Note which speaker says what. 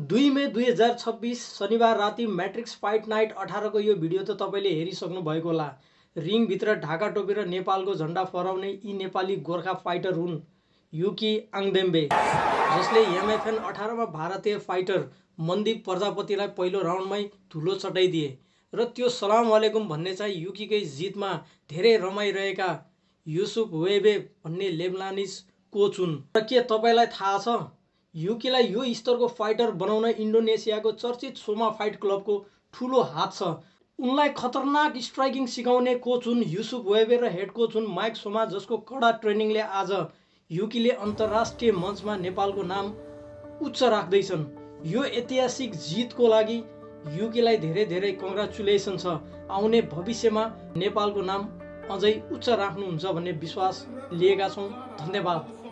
Speaker 1: दुई मे 2026 शनिबार राति म्याट्रिक्स फाइट नाइट 18 को यो भिडियो त तपाईँले हेरिसक्नु भएको होला। रिङभित्र ढाका टोपेर नेपालको झन्डा फहराउने यी नेपाली गोर्खा फाइटर हुन् युकी आङदेम्बे, जसले एमएफएन 18 मा भारतीय फाइटर मनदीप प्रजापतिलाई पहिलो राउन्डमै धुलो चटाइदिए र त्यो सलाम वालेकुम भन्ने चाहिँ युकीकै जितमा धेरै रमाइरहेका युसुफ वेबे भन्ने लेबनानिज कोच हुन्। र के तपाईँलाई थाहा छ, युकीलाई यो स्तरको फाइटर बनाउन इन्डोनेसियाको चर्चित सोमा फाइट क्लबको ठुलो हात छ। उनलाई खतरनाक स्ट्राइकिङ सिकाउने कोच हुन् युसुफ वेबे र हेड कोच हुन् माइक सोमा, जसको कडा ट्रेनिङले आज युकीले अन्तर्राष्ट्रिय मञ्चमा नेपालको नाम उच्च राख्दैछन्। यो ऐतिहासिक जितको लागि युकीलाई धेरै धेरै कङ्ग्रेचुलेसन छ। आउने भविष्यमा नेपालको नाम अझै उच्च राख्नुहुन्छ भन्ने विश्वास लिएका छौँ। धन्यवाद।